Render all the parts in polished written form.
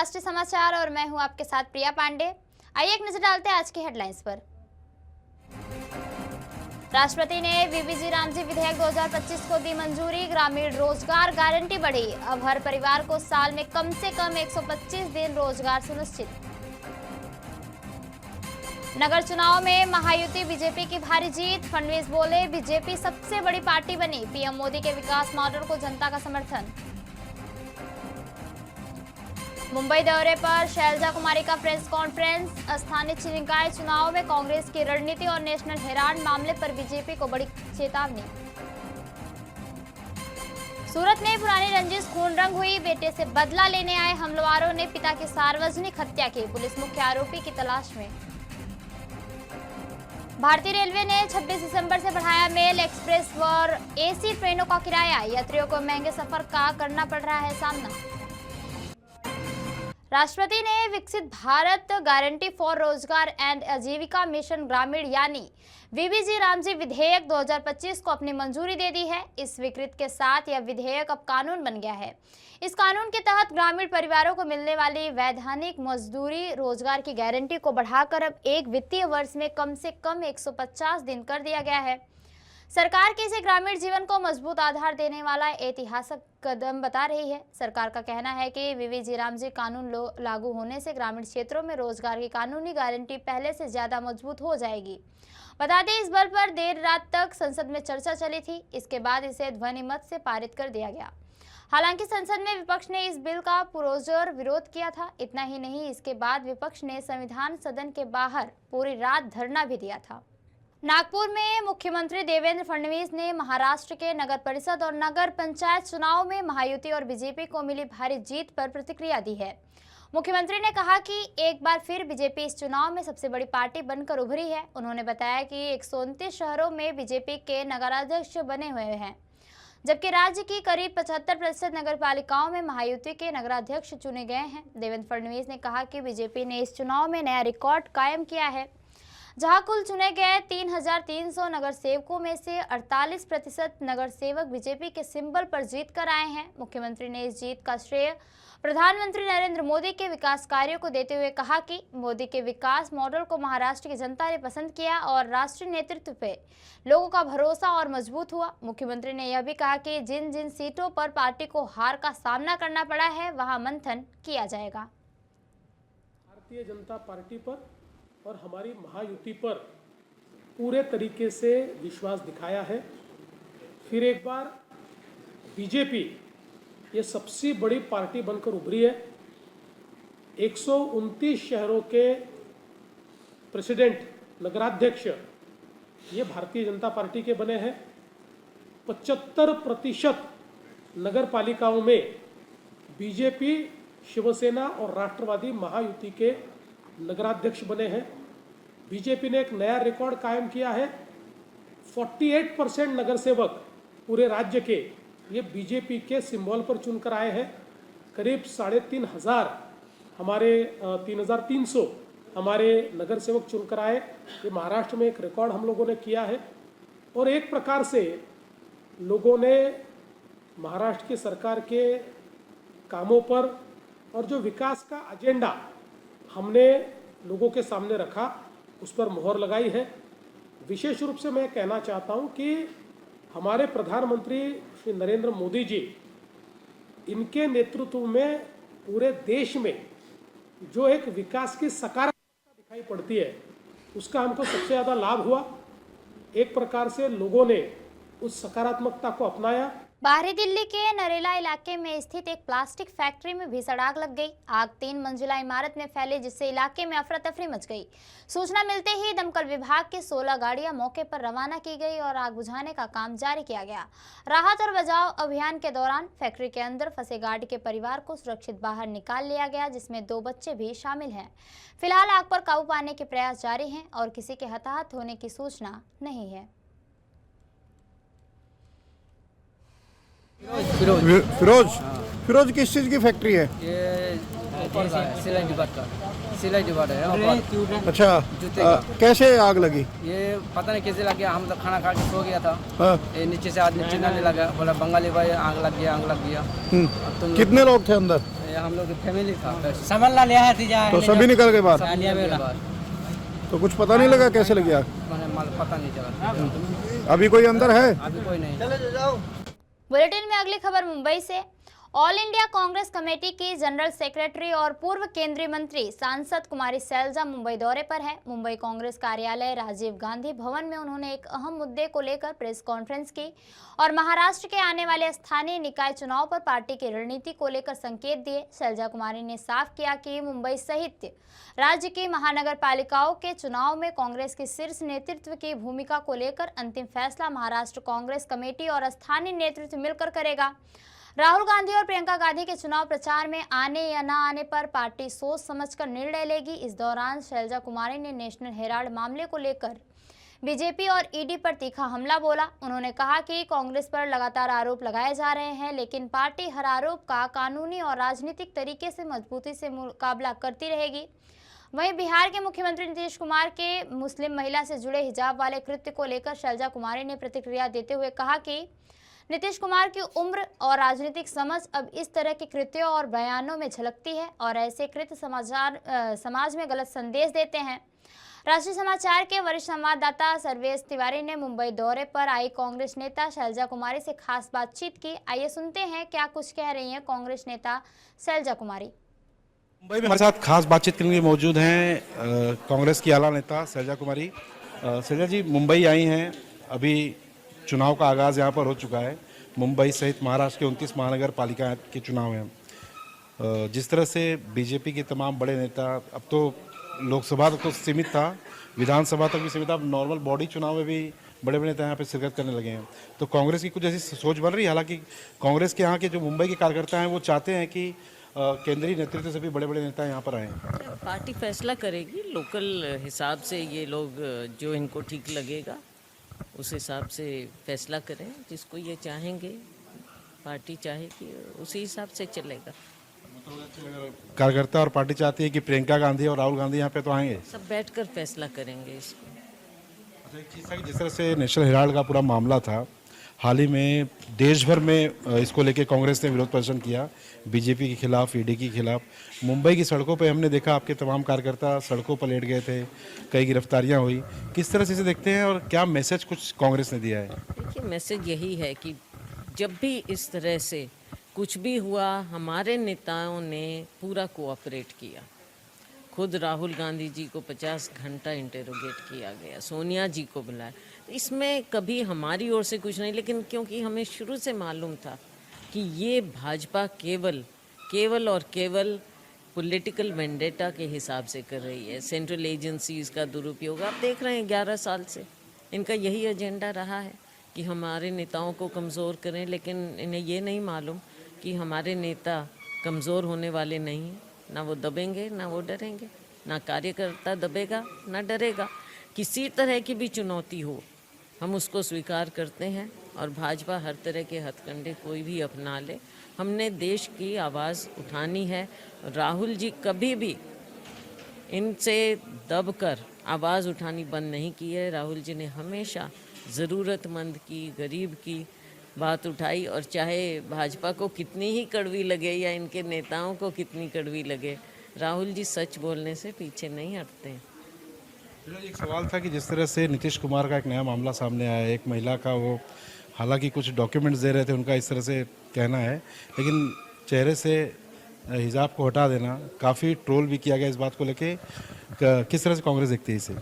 राष्ट्रीय समाचार और मैं हूं आपके साथ प्रिया पांडे। आइए एक नजर डालते हैं आज की हेडलाइंस पर। राष्ट्रपति ने वीबीजी रामजी विधेयक 2025 को दी मंजूरी। ग्रामीण रोजगार गारंटी बढ़ी। अब हर परिवार को साल में कम से कम 125 दिन रोजगार सुनिश्चित। नगर चुनाव में महायुति बीजेपी की भारी जीत। फडणवीस बोले बीजेपी सबसे बड़ी पार्टी बनी। पीएम मोदी के विकास मॉडल को जनता का समर्थन। मुंबई दौरे पर शैलजा कुमारी का प्रेस कॉन्फ्रेंस। स्थानीय निकाय चुनाव में कांग्रेस की रणनीति और नेशनल हेराल्ड मामले पर बीजेपी को बड़ी चेतावनी। सूरत में पुरानी रंजिश खून रंग हुई। बेटे से बदला लेने आए हमलावरों ने पिता की सार्वजनिक हत्या की। पुलिस मुख्य आरोपी की तलाश में। भारतीय रेलवे ने 26 दिसंबर से बढ़ाया मेल एक्सप्रेस और एसी ट्रेनों का किराया। यात्रियों को महंगे सफर का करना पड़ रहा है सामना। राष्ट्रपति ने विकसित भारत गारंटी फॉर रोजगार एंड आजीविका मिशन ग्रामीण यानी वीबीजी रामजी विधेयक 2025 को अपनी मंजूरी दे दी है। इस स्वीकृति के साथ यह विधेयक अब कानून बन गया है। इस कानून के तहत ग्रामीण परिवारों को मिलने वाली वैधानिक मजदूरी रोजगार की गारंटी को बढ़ाकर अब एक वित्तीय वर्ष में कम से कम 150 दिन कर दिया गया है। सरकार के इसे ग्रामीण जीवन को मजबूत आधार देने वाला ऐतिहासिक कदम बता रही है। सरकार का कहना है कि वीबीजी रामजी कानून लागू होने से ग्रामीण क्षेत्रों में रोजगार की कानूनी गारंटी पहले से ज्यादा मजबूत हो जाएगी। बता दें, इस बिल पर देर रात तक संसद में चर्चा चली थी। इसके बाद इसे ध्वनिमत से पारित कर दिया गया। हालांकि संसद में विपक्ष ने इस बिल का पुरजोर विरोध किया था। इतना ही नहीं, इसके बाद विपक्ष ने संविधान सदन के बाहर पूरी रात धरना भी दिया था। नागपुर में मुख्यमंत्री देवेंद्र फडणवीस ने महाराष्ट्र के नगर परिषद और नगर पंचायत चुनाव में महायुति और बीजेपी को मिली भारी जीत पर प्रतिक्रिया दी है। मुख्यमंत्री ने कहा कि एक बार फिर बीजेपी इस चुनाव में सबसे बड़ी पार्टी बनकर उभरी है। उन्होंने बताया कि 129 शहरों में बीजेपी के नगराध्यक्ष बने हुए हैं, जबकि राज्य की करीब 75% नगर पालिकाओं में महायुति के नगराध्यक्ष चुने गए हैं। देवेंद्र फडणवीस ने कहा कि बीजेपी ने इस चुनाव में नया रिकॉर्ड कायम किया है, जहां कुल चुने गए 3300 नगर सेवकों में से 48% नगर सेवक बीजेपी के सिंबल पर जीत कर आए हैं। मुख्यमंत्री ने इस जीत का श्रेय प्रधानमंत्री नरेंद्र मोदी के विकास कार्यों को देते हुए कहा कि मोदी के विकास मॉडल को महाराष्ट्र की जनता ने पसंद किया और राष्ट्रीय नेतृत्व पे लोगों का भरोसा और मजबूत हुआ। मुख्यमंत्री ने यह भी कहा कि जिन जिन सीटों पर पार्टी को हार का सामना करना पड़ा है, वहां मंथन किया जाएगा। भारतीय जनता पार्टी पर और हमारी महायुति पर पूरे तरीके से विश्वास दिखाया है। फिर एक बार बीजेपी ये सबसे बड़ी पार्टी बनकर उभरी है। 129 शहरों के प्रेसिडेंट नगराध्यक्ष ये भारतीय जनता पार्टी के बने हैं। 75% नगर पालिकाओं में बीजेपी, शिवसेना और राष्ट्रवादी महायुति के नगराध्यक्ष बने हैं। बीजेपी ने एक नया रिकॉर्ड कायम किया है। 48% नगर सेवक पूरे राज्य के ये बीजेपी के सिंबल पर चुनकर आए हैं। करीब 3500 हमारे 3300 हमारे नगर सेवक चुनकर आए। ये महाराष्ट्र में एक रिकॉर्ड हम लोगों ने किया है। और एक प्रकार से लोगों ने महाराष्ट्र की सरकार के कामों पर और जो विकास का एजेंडा हमने लोगों के सामने रखा, उस पर मोहर लगाई है। विशेष रूप से मैं कहना चाहता हूं कि हमारे प्रधानमंत्री श्री नरेंद्र मोदी जी, इनके नेतृत्व में पूरे देश में जो एक विकास की सकारात्मकता दिखाई पड़ती है, उसका हमको सबसे ज़्यादा लाभ हुआ। एक प्रकार से लोगों ने उस सकारात्मकता को अपनाया। बाहरी दिल्ली के नरेला इलाके में स्थित एक प्लास्टिक फैक्ट्री में भीषण आग लग गई। आग 3 मंजिला इमारत में फैली, जिससे इलाके में अफरा तफरी मच गई। सूचना मिलते ही दमकल विभाग की 16 गाड़ियां मौके पर रवाना की गई और आग बुझाने का काम जारी किया गया। राहत और बचाव अभियान के दौरान फैक्ट्री के अंदर फंसे गार्ड के परिवार को सुरक्षित बाहर निकाल लिया गया, जिसमें 2 बच्चे भी शामिल हैं। फिलहाल आग पर काबू पाने के प्रयास जारी हैं और किसी के हताहत होने की सूचना नहीं है। फिरोज किस चीज़ की फैक्ट्री है? ये सिलाई डिब्बा है। अच्छा, कैसे आग लगी? ये पता नहीं कैसे लग गया। हम तो खाना खा के सो गया था। हाँ। ये नीचे से आदमी चिल्लाने लगा, बोला बंगाली भाई आग लग गया, आग लग गया। कितने लोग थे अंदर? ये हम लोग की फैमिली था बस। समझ लिया है तीजा तो सभी निकल गए बाहर। लिया के बेला बाद तो कुछ पता नहीं लगा कैसे लगी आग? मैंने पता नहीं चला, अभी कोई अंदर है? अभी कोई नहीं। बुलेटिन में अगली खबर मुंबई से। ऑल इंडिया कांग्रेस कमेटी की जनरल सेक्रेटरी और पूर्व केंद्रीय मंत्री सांसद कुमारी सैलजा मुंबई दौरे पर है। मुंबई कांग्रेस कार्यालय राजीव गांधी भवन में उन्होंने एक अहम मुद्दे को लेकर प्रेस कॉन्फ्रेंस की और महाराष्ट्र के आने वाले स्थानीय निकाय चुनाव पर पार्टी की रणनीति को लेकर संकेत दिए। सैलजा कुमारी ने साफ किया कि मुंबई सहित राज्य की महानगर पालिकाओं के चुनाव में कांग्रेस की शीर्ष नेतृत्व की भूमिका को लेकर अंतिम फैसला महाराष्ट्र कांग्रेस कमेटी और स्थानीय नेतृत्व मिलकर करेगा। राहुल गांधी और प्रियंका गांधी के चुनाव प्रचार में आने या न आने पर पार्टी सोच समझकर निर्णय लेगी। इस दौरान सैलजा कुमारी ने नेशनल हेराल्ड मामले को लेकर बीजेपी और ईडी पर तीखा हमला बोला। उन्होंने कहा कि कांग्रेस पर लगातार आरोप लगाए जा रहे हैं, लेकिन पार्टी हर आरोप का कानूनी और राजनीतिक तरीके से मजबूती से मुकाबला करती रहेगी। वहीं बिहार के मुख्यमंत्री नीतीश कुमार के मुस्लिम महिला से जुड़े हिजाब वाले कृत्य को लेकर सैलजा कुमारी ने प्रतिक्रिया देते हुए कहा कि नीतीश कुमार की उम्र और राजनीतिक समझ अब इस तरह के कृत्यों और बयानों में झलकती है और ऐसे कृत्य समाज में गलत संदेश देते हैं। राष्ट्रीय समाचार के वरिष्ठ संवाददाता सर्वेश तिवारी ने मुंबई दौरे पर आई कांग्रेस नेता सैलजा कुमारी से खास बातचीत की। आइए सुनते हैं क्या कुछ कह रही हैं कांग्रेस नेता सैलजा कुमारी। मुंबई में हमारे साथ खास बातचीत के लिए मौजूद हैं कांग्रेस की आला नेता सैलजा कुमारी। सैलजा जी मुंबई आई हैं, अभी चुनाव का आगाज़ यहाँ पर हो चुका है। मुंबई सहित महाराष्ट्र के 29 महानगर पालिका के चुनाव हैं। जिस तरह से बीजेपी के तमाम बड़े नेता, अब तो लोकसभा तक तो सीमित था, विधानसभा तक भी सीमित था, अब नॉर्मल बॉडी चुनाव में भी बड़े बड़े नेता यहाँ पे शिरकत करने लगे हैं। तो कांग्रेस की कुछ ऐसी सोच बन रही है। हालांकि कांग्रेस के यहाँ के जो मुंबई के कार्यकर्ता हैं वो चाहते हैं कि केंद्रीय नेतृत्व से भी बड़े बड़े नेता यहाँ पर आए। पार्टी फैसला करेगी, लोकल हिसाब से ये लोग जो इनको ठीक लगेगा उस हिसाब से फैसला करें। जिसको ये चाहेंगे, पार्टी चाहेगी, उसी हिसाब से चलेगा। कार्यकर्ता और पार्टी चाहती है कि प्रियंका गांधी और राहुल गांधी यहाँ पे तो आएंगे, सब बैठकर फैसला करेंगे इसको। अच्छा, एक चीज़ था कि जिस तरह से नेशनल हेराल्ड का पूरा मामला था, हाल ही में देश भर में इसको लेके कांग्रेस ने विरोध प्रदर्शन किया, बीजेपी के खिलाफ, ईडी के खिलाफ। मुंबई की सड़कों पे हमने देखा आपके तमाम कार्यकर्ता सड़कों पर लेट गए थे, कई गिरफ्तारियां हुई। किस तरह से इसे देखते हैं और क्या मैसेज कुछ कांग्रेस ने दिया है? देखिए, मैसेज यही है कि जब भी इस तरह से कुछ भी हुआ, हमारे नेताओं ने पूरा कोऑपरेट किया। खुद राहुल गांधी जी को 50 घंटा इंटेरोगेट किया गया, सोनिया जी को बुलाया। इसमें कभी हमारी ओर से कुछ नहीं, लेकिन क्योंकि हमें शुरू से मालूम था कि ये भाजपा केवल और केवल पॉलिटिकल वेंडेटा के हिसाब से कर रही है, सेंट्रल एजेंसीज का दुरुपयोग। आप देख रहे हैं 11 साल से इनका यही एजेंडा रहा है कि हमारे नेताओं को कमज़ोर करें, लेकिन इन्हें ये नहीं मालूम कि हमारे नेता कमज़ोर होने वाले नहीं हैं। ना वो दबेंगे, ना वो डरेंगे, ना कार्यकर्ता दबेगा, ना डरेगा। किसी तरह की भी चुनौती हो, हम उसको स्वीकार करते हैं और भाजपा हर तरह के हथकंडे कोई भी अपना ले। हमने देश की आवाज़ उठानी है। राहुल जी कभी भी इनसे दबकर आवाज़ उठानी बंद नहीं की है। राहुल जी ने हमेशा ज़रूरतमंद की, गरीब की बात उठाई, और चाहे भाजपा को कितनी ही कड़वी लगे या इनके नेताओं को कितनी कड़वी लगे, राहुल जी सच बोलने से पीछे नहीं हटते हैं। एक सवाल था कि जिस तरह से नीतीश कुमार का एक नया मामला सामने आया, एक महिला का, वो हालांकि कुछ डॉक्यूमेंट्स दे रहे थे, उनका इस तरह से कहना है, लेकिन चेहरे से हिजाब को हटा देना काफ़ी ट्रोल भी किया गया इस बात को लेके। किस तरह से कांग्रेस देखती है इसे?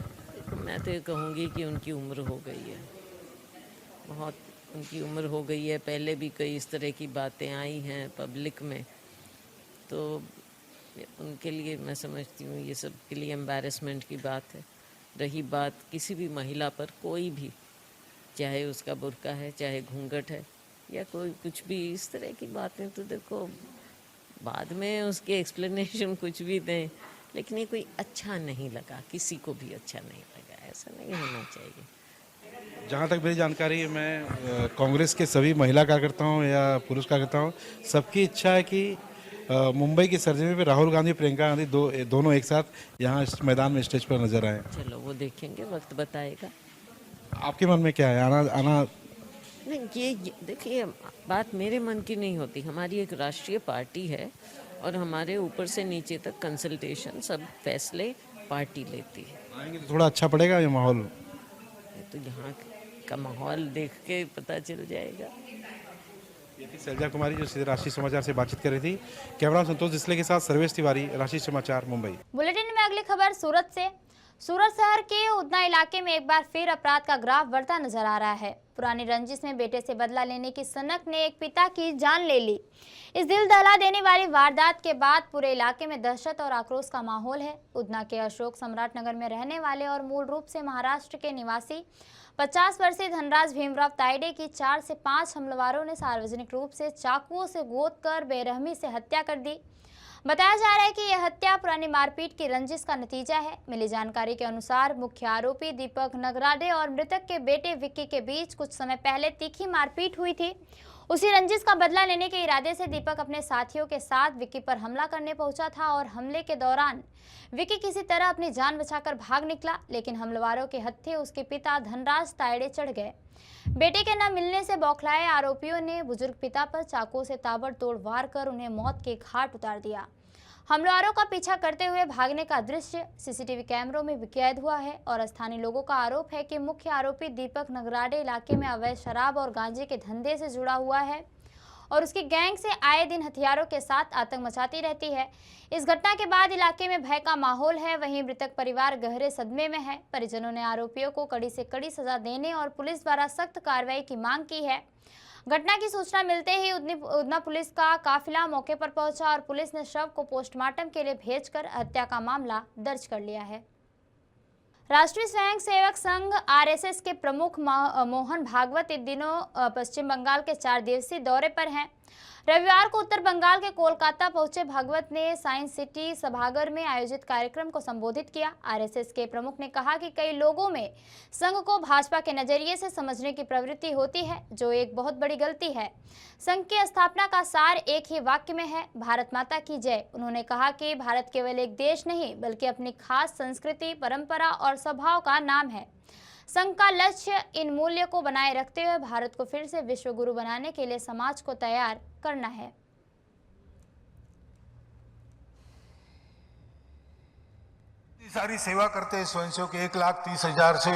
मैं तो ये कहूँगी कि उनकी उम्र हो गई है, बहुत उनकी उम्र हो गई है। पहले भी कई इस तरह की बातें आई हैं पब्लिक में, तो उनके लिए मैं समझती हूँ ये सब के लिए एम्बैरेसमेंट की बात है। रही बात किसी भी महिला पर, कोई भी, चाहे उसका बुर्का है, चाहे घूंघट है, या कोई कुछ भी इस तरह की बातें, तो देखो बाद में उसके एक्सप्लेनेशन कुछ भी दें, लेकिन ये कोई अच्छा नहीं लगा, किसी को भी अच्छा नहीं लगा। ऐसा नहीं होना चाहिए। जहाँ तक मेरी जानकारी है, मैं कांग्रेस के सभी महिला कार्यकर्ताओं या पुरुष कार्यकर्ताओं, सबकी इच्छा है कि मुंबई की सरजमी पे राहुल गांधी, प्रियंका गांधी दोनों एक साथ यहाँ इस मैदान में स्टेज पर नजर आए। चलो वो देखेंगे, वक्त बताएगा। आपके मन में क्या है? आना नहीं, ये देखिए, बात मेरे मन की नहीं होती। हमारी एक राष्ट्रीय पार्टी है और हमारे ऊपर से नीचे तक कंसल्टेशन, सब फैसले पार्टी लेती है। आएंगे तो थोड़ा अच्छा पड़ेगा ये माहौल। ये तो यहाँ का माहौल देख के पता चल जाएगा। ये थी शैलजा कुमारी जो सीधे राष्ट्रीय समाचार से बातचीत कर रही थी। कैमरा संतोष डिसले के साथ सर्वेश तिवारी, राष्ट्रीय समाचार, मुंबई। बुलेटिन में अगली खबर सूरत से। सूरत शहर के उधना इलाके में एक बार फिर अपराध का ग्राफ बढ़ता नजर आ रहा है। पुरानी रंजिश में बेटे से बदला लेने की सनक ने एक पिता की जान ले ली। इस दिल दहला देने वाली वारदात के बाद पूरे इलाके में दहशत और आक्रोश का माहौल है। उधना के अशोक सम्राट नगर में रहने वाले और मूल रूप से महाराष्ट्र के निवासी 50 वर्षीय धनराज भीमराव तायडे की 4 से 5 हमलावरों ने सार्वजनिक रूप से चाकुओं से गोद कर बेरहमी से हत्या कर दी। बताया जा रहा है कि यह हत्या पुरानी मारपीट की रंजिश का नतीजा है। मिली जानकारी के अनुसार मुख्य आरोपी दीपक नगराडे और मृतक के बेटे विक्की के बीच कुछ समय पहले तीखी मारपीट हुई थी। उसी रंजिश का बदला लेने के इरादे से दीपक अपने साथियों के साथ विक्की पर हमला करने पहुंचा था और हमले के दौरान विक्की किसी तरह अपनी जान बचाकर भाग निकला, लेकिन हमलावरों के हत्थे उसके पिता धनराज तायडे चढ़ गए। बेटे के न मिलने से बौखलाए आरोपियों ने बुजुर्ग पिता पर चाकू से ताबड़तोड़ वार कर उन्हें मौत के घाट उतार दिया। हमलावरों का पीछा करते हुए भागने का दृश्य सीसीटीवी कैमरों में कैद हुआ है और स्थानीय लोगों का आरोप है कि मुख्य आरोपी दीपक नगराडे इलाके में अवैध शराब और गांजे के धंधे से जुड़ा हुआ है और उसकी गैंग से आए दिन हथियारों के साथ आतंक मचाती रहती है। इस घटना के बाद इलाके में भय का माहौल है। वहीं मृतक परिवार गहरे सदमे में है। परिजनों ने आरोपियों को कड़ी से कड़ी सजा देने और पुलिस द्वारा सख्त कार्रवाई की मांग की है। घटना की सूचना मिलते ही उधना पुलिस का काफिला मौके पर पहुंचा और पुलिस ने शव को पोस्टमार्टम के लिए भेजकर हत्या का मामला दर्ज कर लिया है। राष्ट्रीय स्वयंसेवक संघ आरएसएस के प्रमुख मोहन भागवत इन दिनों पश्चिम बंगाल के 4 दिवसीय दौरे पर हैं। रविवार को उत्तर बंगाल के कोलकाता पहुंचे भागवत ने साइंस सिटी सभागार में आयोजित कार्यक्रम को संबोधित किया। आरएसएस के प्रमुख ने कहा कि कई लोगों में संघ को भाजपा के नजरिए से समझने की प्रवृत्ति होती है, जो एक बहुत बड़ी गलती है। संघ की स्थापना का सार एक ही वाक्य में है, भारत माता की जय। उन्होंने कहा कि भारत केवल एक देश नहीं बल्कि अपनी खास संस्कृति, परंपरा और स्वभाव का नाम है। संघ का लक्ष्य इन मूल्यों को बनाए रखते हुए भारत को फिर से विश्व गुरु बनाने के लिए समाज को तैयार करना है। सारी सेवा करते हैं स्वयंसेवक, 1,30,000 से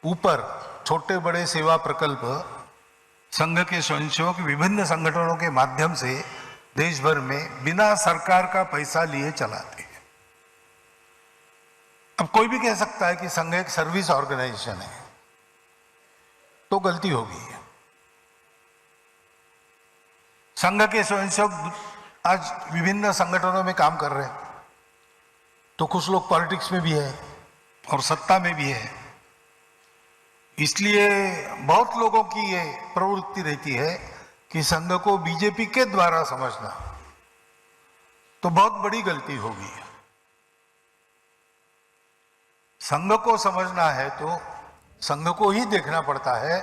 ऊपर छोटे बड़े सेवा प्रकल्प संघ के स्वयंसेवक विभिन्न संगठनों के माध्यम से देश भर में बिना सरकार का पैसा लिए चलाते हैं। अब कोई भी कह सकता है कि संघ एक सर्विस ऑर्गेनाइजेशन है, तो गलती होगी। संघ के स्वयंसेवक आज विभिन्न संगठनों में काम कर रहे हैं, तो कुछ लोग पॉलिटिक्स में भी है और सत्ता में भी है। इसलिए बहुत लोगों की ये प्रवृत्ति रहती है कि संघ को बीजेपी के द्वारा समझना, तो बहुत बड़ी गलती होगी। संघ को समझना है तो संघ को ही देखना पड़ता है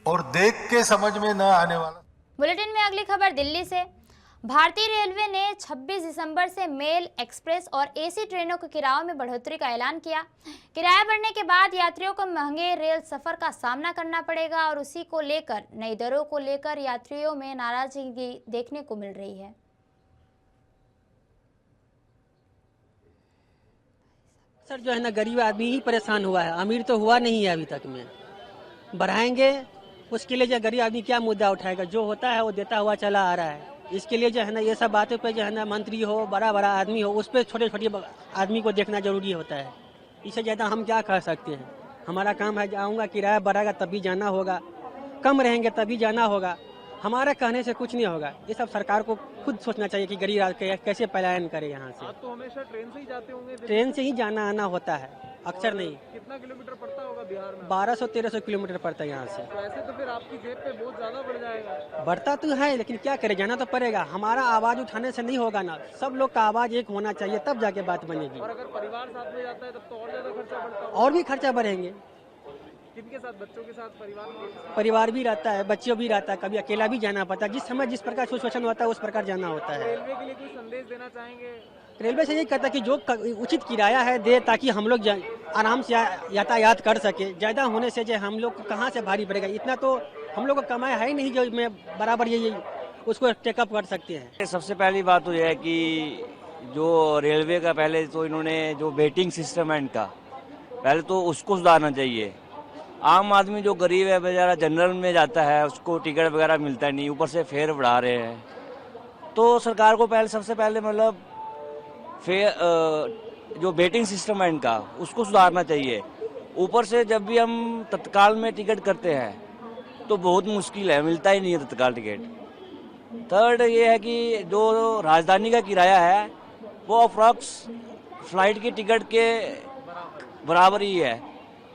और देख के समझ में न आने वाला। बुलेटिन में अगली खबर दिल्ली से। भारतीय रेलवे ने 26 दिसंबर से मेल, एक्सप्रेस और एसी ट्रेनों के किरायों में बढ़ोतरी का ऐलान किया। किराया बढ़ने के बाद यात्रियों को महंगे रेल सफर का सामना करना पड़ेगा और उसी को लेकर नई दरों को लेकर यात्रियों में नाराजगी देखने को मिल रही है। सर जो है ना, गरीब आदमी ही परेशान हुआ है, अमीर तो हुआ नहीं है अभी तक में। बढ़ाएंगे उसके लिए जो गरीब आदमी क्या मुद्दा उठाएगा? जो होता है वो देता हुआ चला आ रहा है। इसके लिए जो है ना, ये सब बातों पे जो है ना, मंत्री हो, बड़ा बड़ा आदमी हो, उस पर छोटे छोटे आदमी को देखना जरूरी होता है। इससे ज़्यादा हम क्या कर सकते हैं? हमारा काम है, जाऊँगा किराया बढ़ाएगा तभी जाना होगा, कम रहेंगे तभी जाना होगा। हमारे कहने से कुछ नहीं होगा। ये सब सरकार को खुद सोचना चाहिए कि गरीब कैसे पलायन करे यहाँ से। आप तो हमेशा ट्रेन से ही जाते होंगे? ट्रेन से ही जाना आना होता है, अक्सर नहीं। कितना किलोमीटर पड़ता होगा बिहार में? 1200-1300 किलोमीटर पड़ता है यहाँ से। तो ऐसे तो फिर आपकी जेब पे बहुत ज्यादा बढ़ जाएगा। बढ़ता तो है, लेकिन क्या करे, जाना तो पड़ेगा। हमारा आवाज उठाने से नहीं होगा ना, सब लोग का आवाज एक होना चाहिए, तब जाके बात बनेगी। और अगर परिवार साथ में जाता है तब तो और ज्यादा खर्चा बढ़ता है। और भी खर्चा बढ़ेंगे। किनके साथ? बच्चों के साथ? परिवार भी रहता है, बच्चों भी रहता है, कभी अकेला भी जाना पड़ता है। जिस समय जिस प्रकार सिचुएशन होता है उस प्रकार जाना होता है। रेलवे के लिए कोई संदेश देना चाहेंगे? रेलवे से यही कहता है कि जो उचित किराया है दे, ताकि हम लोग आराम से यातायात कर सके। ज़्यादा होने से जो हम लोग को कहाँ से भारी पड़ेगा? इतना तो हम लोग को कमाई है ही नहीं जो मैं बराबर ये उसको टेकअप कर सकते हैं। सबसे पहली बात तो यह है कि जो रेलवे का पहले तो इन्होंने जो वेटिंग सिस्टम है इनका, पहले तो उसको सुधारना चाहिए। आम आदमी जो गरीब है बेचारा जनरल में जाता है, उसको टिकट वगैरह मिलता नहीं, ऊपर से फेयर बढ़ा रहे हैं। तो सरकार को पहले सबसे पहले मतलब फेयर जो वेटिंग सिस्टम है इनका उसको सुधारना चाहिए। ऊपर से जब भी हम तत्काल में टिकट करते हैं तो बहुत मुश्किल है, मिलता ही नहीं है तत्काल टिकट। थर्ड ये है कि जो राजधानी का किराया है वो अप्रॉक्स फ्लाइट की टिकट के बराबर ही है।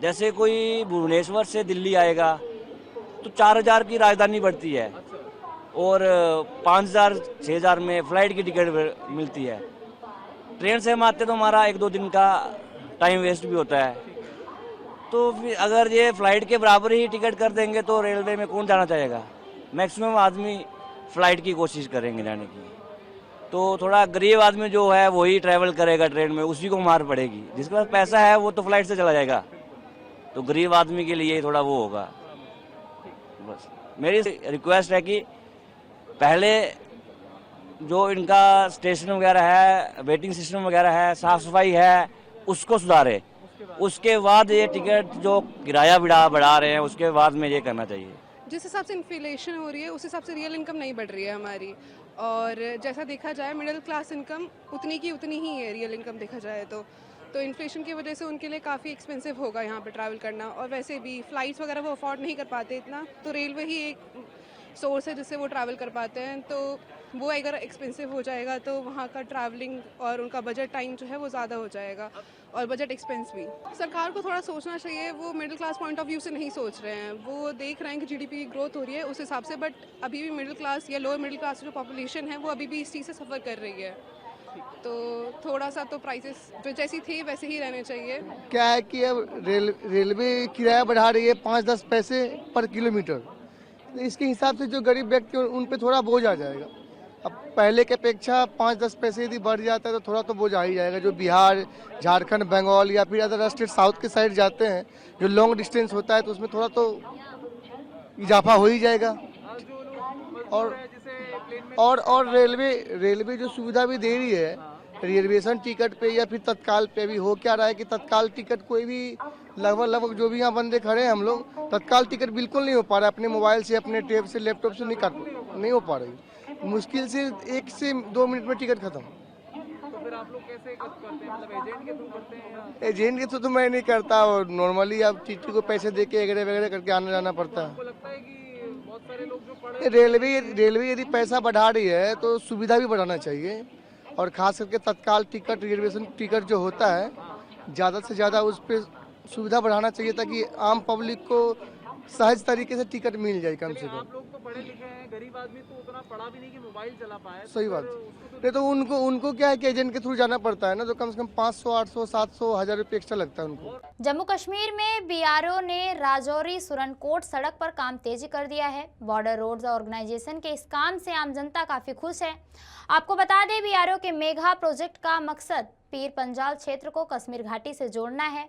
जैसे कोई भुवनेश्वर से दिल्ली आएगा तो 4000 की राजधानी बढ़ती है और 5000 6000 में फ्लाइट की टिकट मिलती है। ट्रेन से हम आते तो हमारा 1-2 दिन का टाइम वेस्ट भी होता है। तो फिर अगर ये फ्लाइट के बराबर ही टिकट कर देंगे तो रेलवे में कौन जाना चाहेगा? मैक्सिमम आदमी फ्लाइट की कोशिश करेंगे जाने की। तो थोड़ा गरीब आदमी जो है वही ट्रैवल करेगा ट्रेन में, उसी को मार पड़ेगी। जिसके पास पैसा है वो तो फ्लाइट से चला जाएगा, तो गरीब आदमी के लिए थोड़ा वो होगा। बस मेरी रिक्वेस्ट है कि पहले जो इनका स्टेशन वगैरह है, वेटिंग सिस्टम वगैरह है, साफ सफाई है, उसको सुधारे। उसके बाद ये टिकट जो किराया बढ़ा रहे हैं उसके बाद में ये करना चाहिए। जिस हिसाब से इन्फ्लेशन हो रही है उस हिसाब से रियल इनकम नहीं बढ़ रही है हमारी, और जैसा देखा जाए मिडिल क्लास इनकम उतनी की उतनी ही है रियल इनकम देखा जाए तो इन्फ्लेशन की वजह से उनके लिए काफ़ी एक्सपेंसिव होगा यहाँ पे ट्रैवल करना। और वैसे भी फ़्लाइट्स वगैरह वो अफोर्ड नहीं कर पाते इतना, तो रेलवे ही एक सोर्स है जिससे वो ट्रैवल कर पाते हैं। तो वो अगर एक्सपेंसिव हो जाएगा तो वहाँ का ट्रैवलिंग और उनका बजट टाइम जो है वो ज़्यादा हो जाएगा और बजट एक्सपेंस भी। सरकार को थोड़ा सोचना चाहिए, वो middle class point of view से नहीं सोच रहे हैं। वो देख रहे हैं कि जीडीपी ग्रोथ हो रही है उस हिसाब से, बट अभी भी मिडिल क्लास या लोअर मिडिल क्लास जो पॉपुलेशन है वो अभी भी इस चीज़ से सफ़र कर रही है। तो थोड़ा सा तो प्राइसेस जो जैसी थी वैसे ही रहने चाहिए। क्या है कि अब रेलवे किराया बढ़ा रही है 5-10 पैसे पर किलोमीटर, तो इसके हिसाब से जो गरीब व्यक्ति उन पे थोड़ा बोझ आ जाएगा। अब पहले के अपेक्षा 5-10 पैसे यदि बढ़ जाता है तो थोड़ा तो बोझ आ ही जाएगा। जो बिहार, झारखंड, बंगाल या फिर अदर स्टेट साउथ के साइड जाते हैं, जो लॉन्ग डिस्टेंस होता है तो उसमें थोड़ा तो इजाफा हो ही जाएगा। और रेलवे जो सुविधा भी दे रही है रिजर्वेशन टिकट पे या फिर तत्काल पे, भी हो क्या रहा है कि तत्काल टिकट कोई भी लगभग जो भी यहाँ बंदे खड़े हैं हम लोग, तत्काल टिकट बिल्कुल नहीं हो पा रहा है। अपने मोबाइल से, अपने टैब से, लैपटॉप से नहीं हो पा रही। मुश्किल से 1 से 2 मिनट में टिकट खत्म। तो फिर आप लोग कैसे करते हैं? मतलब एजेंट के थ्रू करते हैं या? एजेंट के थ्रू तो मैं नहीं करता, और नॉर्मली अब टीटी को पैसे दे के वगैरह करके आना जाना पड़ता है। आपको लगता है कि बहुत सारे लोग जो पढ़े रेलवे यदि पैसा बढ़ा रही है तो सुविधा भी बढ़ाना चाहिए, और खास करके तत्काल टिकट, रिजर्वेशन टिकट जो होता है ज़्यादा से ज़्यादा उस पर सुविधा बढ़ाना चाहिए ताकि आम पब्लिक को सहज तरीके से टिकट मिल जाए कम से कम। आप लोग तो पढ़े लिखे हैं, गरीब आदमी तो उतना पढ़ा भी नहीं कि मोबाइल चला पाए। सही बात। नहीं तो उनको क्या है कि एजेंट के थ्रू जाना पड़ता है ना, तो कम से कम 500, 800, 700, 1000 रुपये एक्स्ट्रा लगता है उनको। जम्मू कश्मीर में बीआरओ ने राजौरी सुरनकोट सड़क पर काम तेजी कर दिया है। बॉर्डर रोड्स ऑर्गेनाइजेशन के इस काम से आम जनता काफी खुश है। आपको बता दें, बीआरओ के मेघा प्रोजेक्ट का मकसद पीर पंजाल क्षेत्र को कश्मीर घाटी से जोड़ना है।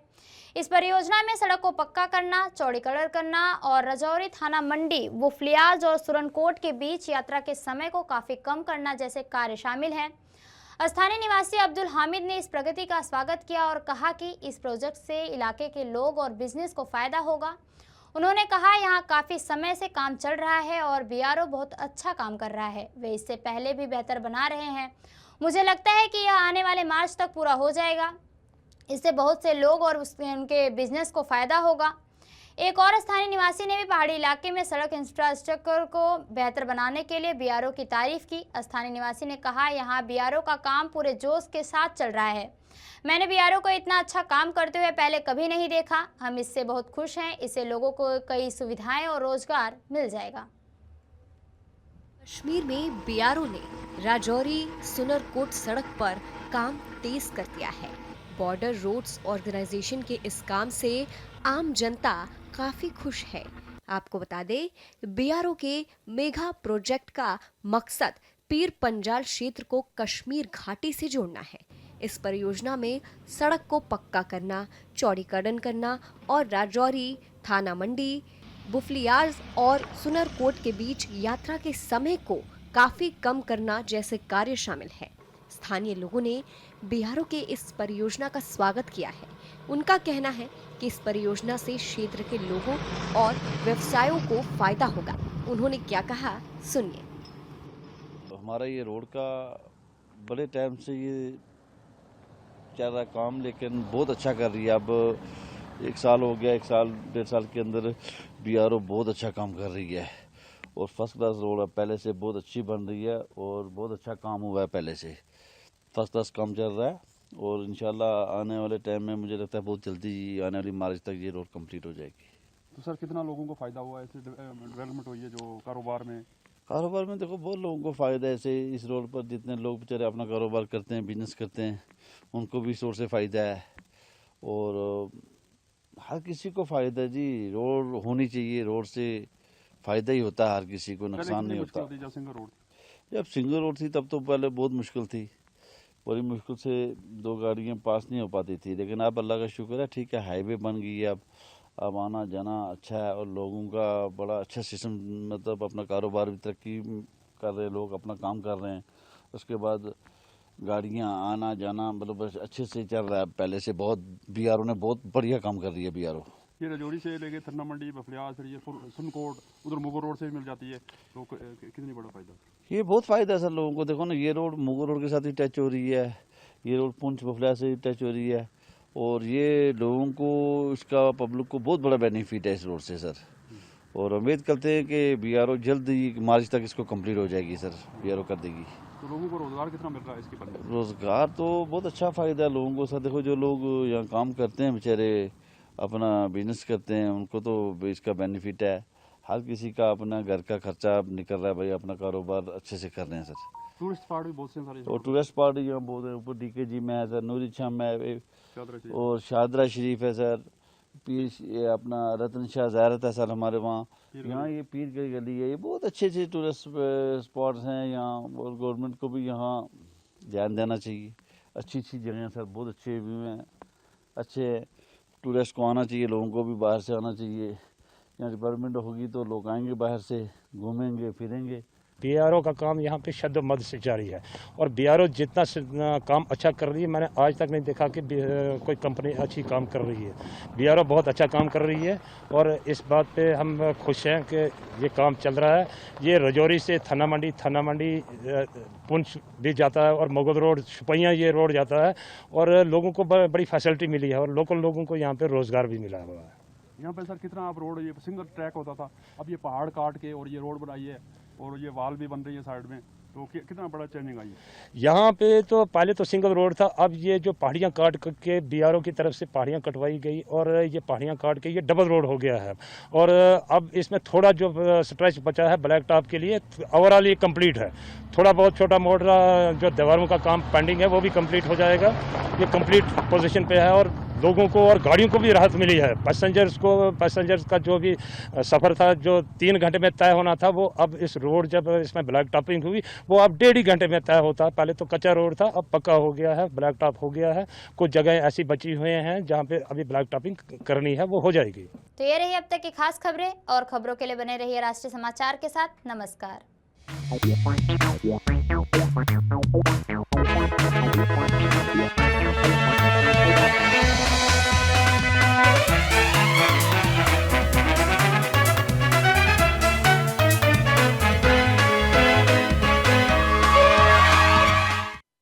इस परियोजना में सड़क को पक्का करना, चौड़ीकरण करना और राजौरी थाना मंडी, बुफलियाज और सुरनकोट के बीच यात्रा के समय को काफी कम करना जैसे कार्य शामिल हैं। स्थानीय निवासी अब्दुल हामिद ने इस प्रगति का स्वागत किया और कहा कि इस प्रोजेक्ट से इलाके के लोग और बिजनेस को फायदा होगा। उन्होंने कहा, यहाँ काफी समय से काम चल रहा है और बीआरओ बहुत अच्छा काम कर रहा है। वे इससे पहले भी बेहतर बना रहे हैं। मुझे लगता है कि यह आने वाले मार्च तक पूरा हो जाएगा। इससे बहुत से लोग और उनके बिजनेस को फायदा होगा। एक और स्थानीय निवासी ने भी पहाड़ी इलाके में सड़क इंफ्रास्ट्रक्चर को बेहतर बनाने के लिए बीआरओ की तारीफ की। स्थानीय निवासी ने कहा, यहाँ बीआरओ का काम पूरे जोश के साथ चल रहा है। मैंने बीआरओ को इतना अच्छा काम करते हुए पहले कभी नहीं देखा। हम इससे बहुत खुश हैं। इससे लोगों को कई सुविधाएं और रोजगार मिल जाएगा। कश्मीर में बीआरओ ने राजौरी सुनरकोट सड़क पर काम तेज कर दिया है। बॉर्डर रोड्स ऑर्गेनाइजेशन के इस काम से आम जनता काफी खुश है। आपको बता दें, बीआरओ के मेघा प्रोजेक्ट का मकसद पीर पंजाल क्षेत्र को कश्मीर घाटी से जोड़ना है। इस परियोजना में सड़क को पक्का करना, चौड़ीकरण करना और राजौरी, थाना मंडी, बुफलियाज और सुनरकोट के बीच यात्रा के समय को काफी कम करना जैसे कार्य शामिल है। स्थानीय लोगों ने बीआरओ के इस परियोजना का स्वागत किया है। उनका कहना है कि इस परियोजना से क्षेत्र के लोगों और व्यवसायों को फायदा होगा। उन्होंने क्या कहा, सुनिए। हमारा ये रोड का बड़े टाइम से ये चल रहा काम, लेकिन बहुत अच्छा कर रही है। अब 1 साल हो गया, 1 साल 1.5 साल के अंदर बीआरओ बहुत अच्छा काम कर रही है और फर्स्ट क्लास रोड है, पहले से बहुत अच्छी बन रही है और बहुत अच्छा काम हुआ है। पहले से फर्स्ट क्लास काम चल रहा है और इंशाल्लाह आने वाले टाइम में मुझे लगता है बहुत जल्दी आने वाली मार्च तक ये रोड कंप्लीट हो जाएगी। तो सर कितना लोगों को फ़ायदा हुआ ऐसे डेवलपमेंट हुई है जो कारोबार में? कारोबार में देखो बहुत लोगों को फ़ायदा है। ऐसे इस रोड पर जितने लोग बेचारे अपना कारोबार करते हैं, बिजनेस करते हैं, उनको भी इस रोड से फ़ायदा है और हर किसी को फ़ायदा है जी। रोड होनी चाहिए, रोड से फ़ायदा ही होता है, हर किसी को नुकसान नहीं होता। जब सिंगल रोड थी तब तो पहले बहुत मुश्किल थी, बड़ी मुश्किल से 2 गाड़ियाँ पास नहीं हो पाती थी, लेकिन अब अल्लाह का शुक्र है, ठीक है, हाईवे बन गई है। अब आना जाना अच्छा है और लोगों का बड़ा अच्छा सिस्टम, मतलब अपना कारोबार भी तरक्की कर रहे हैं, लोग अपना काम कर रहे हैं। उसके बाद गाड़ियाँ आना जाना मतलब बस अच्छे से चल रहा है। पहले से बहुत बीआरओ ने बहुत बढ़िया काम कर रही है। बीआरओ ये रजौरी से लेके थन्ना मंडी, बफलियाज, फिर ये सुनकोट, उधर मुगल रोड से भी मिल जाती है, तो कितनी बड़ा फायदा? ये बहुत फ़ायदा है सर लोगों को। देखो ना, ये रोड मुगल रोड के साथ ही टच हो रही है, ये रोड पुंछ बफलियाज से टच हो रही है और ये लोगों को, इसका पब्लिक को बहुत बड़ा बेनिफिट है इस रोड से सर। और उम्मीद करते हैं कि बीआरओ जल्द ही मार्च तक इसको कंप्लीट हो जाएगी सर, बीआरओ कर देगी। तो लोगों को रोजगार कितना मिल रहा है इसके बारे में? रोजगार तो बहुत अच्छा फ़ायदा है लोगों को सर। देखो जो लोग यहाँ काम करते हैं, बेचारे अपना बिजनेस करते हैं, उनको तो इसका बेनिफिट है। हर किसी का अपना घर का खर्चा निकल रहा है भाई, अपना कारोबार अच्छे से कर रहे हैं सर। टूरिस्ट स्पॉट भी बहुत से सारे, और टूरिस्ट स्पॉट यहाँ बहुत है। ऊपर DKG में है सर, नूरी छम है और शादरा शरीफ है सर, पीर ये अपना रतन शाह ज़ारत है सर हमारे वहाँ। यहाँ ये पीर की गली है, ये बहुत अच्छे अच्छे टूरिस्ट स्पॉट्स हैं यहाँ और गवर्नमेंट को भी यहाँ ध्यान देना चाहिए। अच्छी अच्छी जगह सर, बहुत अच्छे व्यू हैं, अच्छे टूरिस्ट को आना चाहिए, लोगों को भी बाहर से आना चाहिए। यहाँ डेवलपमेंट होगी तो लोग आएंगे बाहर से, घूमेंगे फिरेंगे। बीआरओ का काम यहाँ पे शद्द मद से जारी है और बीआरओ जितना काम अच्छा कर रही है, मैंने आज तक नहीं देखा कि कोई कंपनी अच्छी काम कर रही है। बीआरओ बहुत अच्छा काम कर रही है और इस बात पे हम खुश हैं कि ये काम चल रहा है। ये रजौरी से थन्ना मंडी पुंछ भी जाता है और मुगल रोड, शुपैया ये रोड जाता है और लोगों को बड़ी फैसिलिटी मिली है और लोकल लोगों को यहाँ पे रोज़गार भी मिला हुआ है। यहाँ पे सर कितना आप रोड, ये सिंगल ट्रैक होता था, अब ये पहाड़ काट के और ये रोड बनाई है और ये वाल भी बन रही है साइड में, तो कितना बड़ा चेंजिंग आई है यहाँ पे। तो पहले तो सिंगल रोड था, अब ये जो पहाड़ियाँ काट के बीआरओ की तरफ से पहाड़ियाँ कटवाई गई और ये पहाड़ियाँ काट के ये डबल रोड हो गया है और अब इसमें थोड़ा जो स्ट्रेच बचा है ब्लैक टॉप के लिए, ओवरऑल ये कंप्लीट है। थोड़ा बहुत छोटा मोटा जो दीवारों का काम पेंडिंग है वो भी कंप्लीट हो जाएगा। ये कंप्लीट पोजीशन पे है और लोगों को और गाड़ियों को भी राहत मिली है। पैसेंजर्स का जो भी सफ़र था, जो 3 घंटे में तय होना था, वो अब इस रोड जब इसमें ब्लैक टॉपिंग हुई वो अब 1.5 घंटे में तय होता है। पहले तो कच्चा रोड था, अब पक्का हो गया है, ब्लैक टॉप हो गया है। कुछ जगह ऐसी बची हुई हैं जहाँ पे अभी ब्लैक टॉपिंग करनी है, वो हो जाएगी। तो ये रही अब तक की खास खबरें और खबरों के लिए बने रहिए राष्ट्रीय समाचार के साथ। नमस्कार।